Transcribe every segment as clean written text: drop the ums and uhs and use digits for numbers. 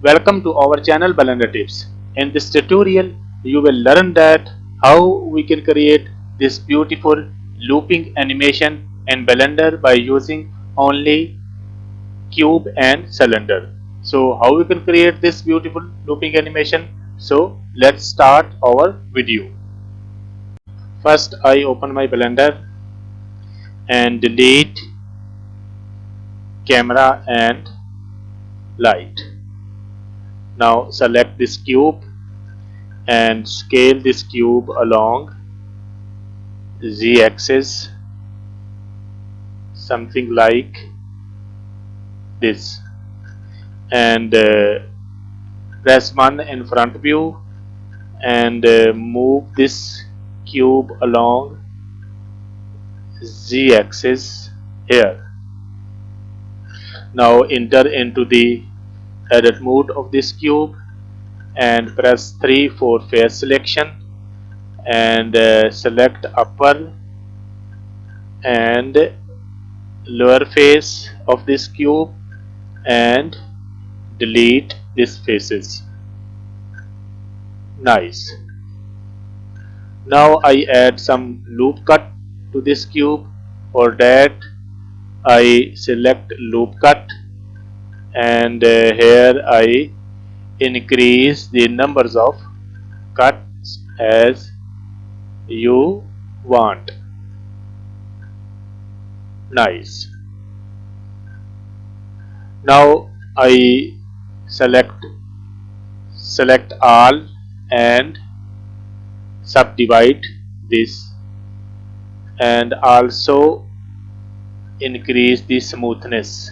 Welcome to our channel Blender Tips. In this tutorial, you will learn that how we can create this beautiful looping animation in Blender by using only cube and cylinder. So how we can create this beautiful looping animation? So let's start our video. First I open my Blender and delete camera and light. Now select this cube and scale this cube along z-axis, something like this, and press 1 in front view and move this cube along z-axis here. Now enter into the edit mode of this cube and press 3 for face selection and select upper and lower face of this cube and delete these faces. Nice. Now I add some loop cut to this cube. For that I select loop cut and here I increase the numbers of cuts as you want. Nice. Now I select all and subdivide this and also increase the smoothness.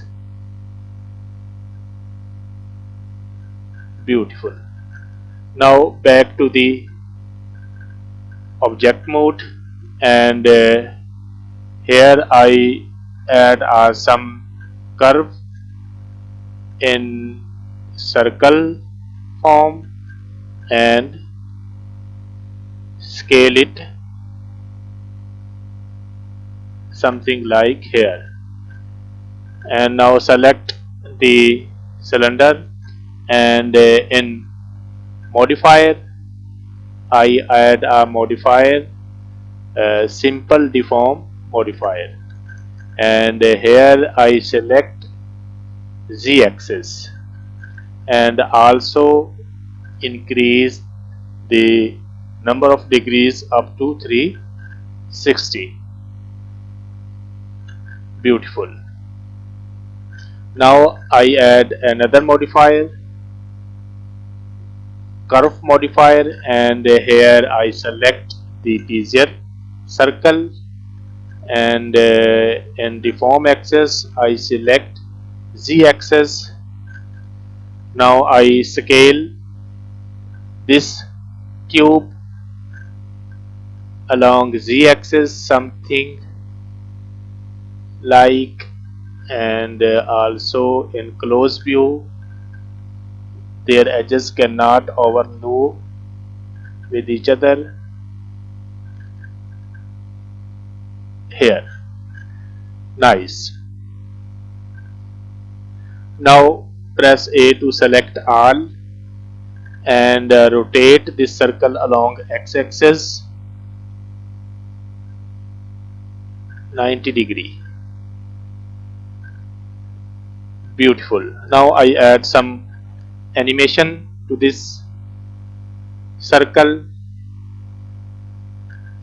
Beautiful. Now back to the object mode and here I add some curve in circle form and scale it something like here, and now select the cylinder and in modifier I add a modifier, simple deform modifier, and here I select z-axis and also increase the number of degrees up to 360. Beautiful. Now I add another modifier, curve modifier, and here I select the bezier circle and in deform axis I select z-axis. Now I scale this cube along z-axis something like, and also in close view their edges cannot overlap with each other here. Nice. Now press A to select all and rotate this circle along x-axis 90 degree. Beautiful. Now I add some animation to this circle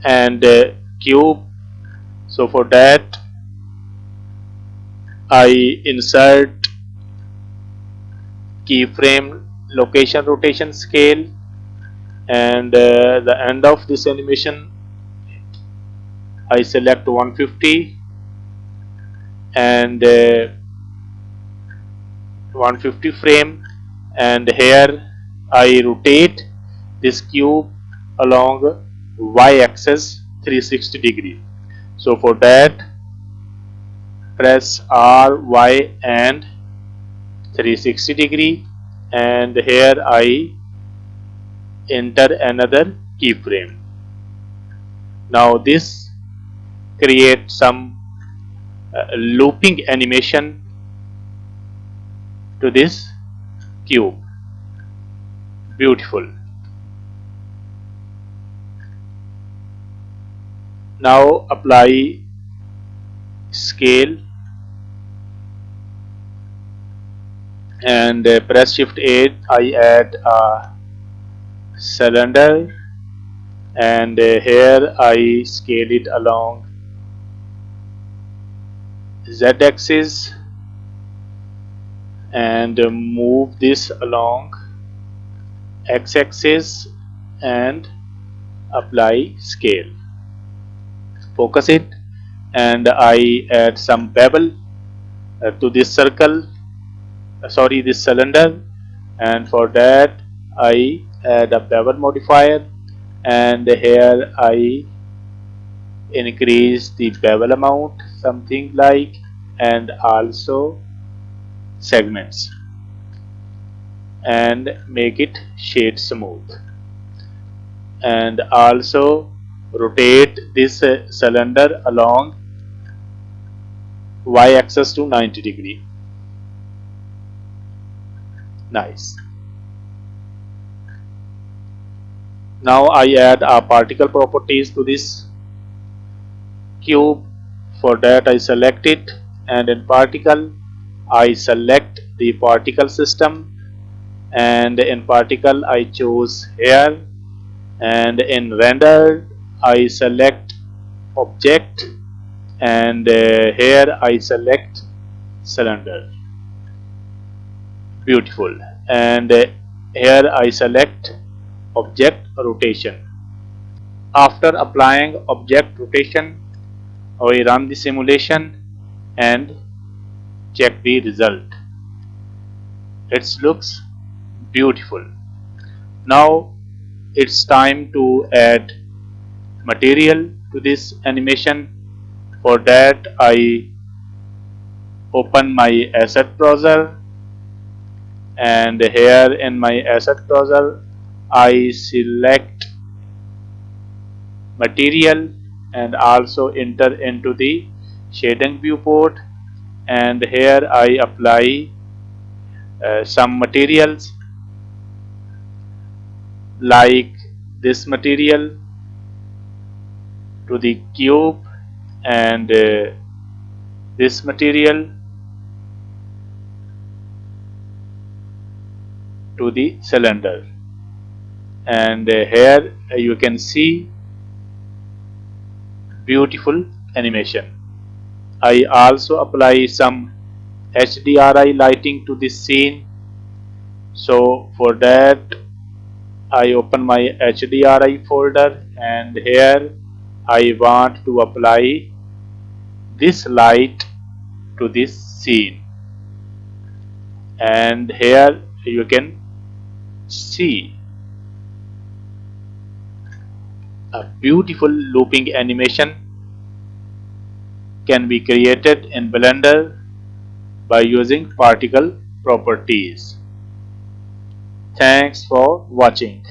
and cube. So for that I insert keyframe location rotation scale and the end of this animation I select 150 and 150 frame, and here I rotate this cube along y-axis 360 degree. So for that press R, Y and 360 degree, and here I enter another keyframe. Now this creates some looping animation to this cube. Beautiful. Now apply scale and press shift 8. I add a cylinder and here I scale it along z-axis and move this along x-axis and apply scale. Focus it and I add some bevel to this circle, sorry, this cylinder, and for that I add a bevel modifier and here I increase the bevel amount something like, and also segments, and make it shade smooth, and also rotate this cylinder along y-axis to 90 degree. Nice. Now I add particle properties to this cube. For that I select it, and in particle I select the particle system, and in particle I choose here, and in render I select object, and here I select cylinder. Beautiful. And here I select object rotation. After applying object rotation, we run the simulation and check the result. It looks beautiful. Now it's time to add material to this animation. For that I open my asset browser, and here in my asset browser I select material and also enter into the shading viewport, and here I apply some materials like this material to the cube, and this material to the cylinder, and here you can see beautiful animation. I also apply some HDRI lighting to this scene. So for that I open my HDRI folder, and here I want to apply this light to this scene, and here you can see a beautiful looping animation can be created in Blender by using particle properties. Thanks for watching.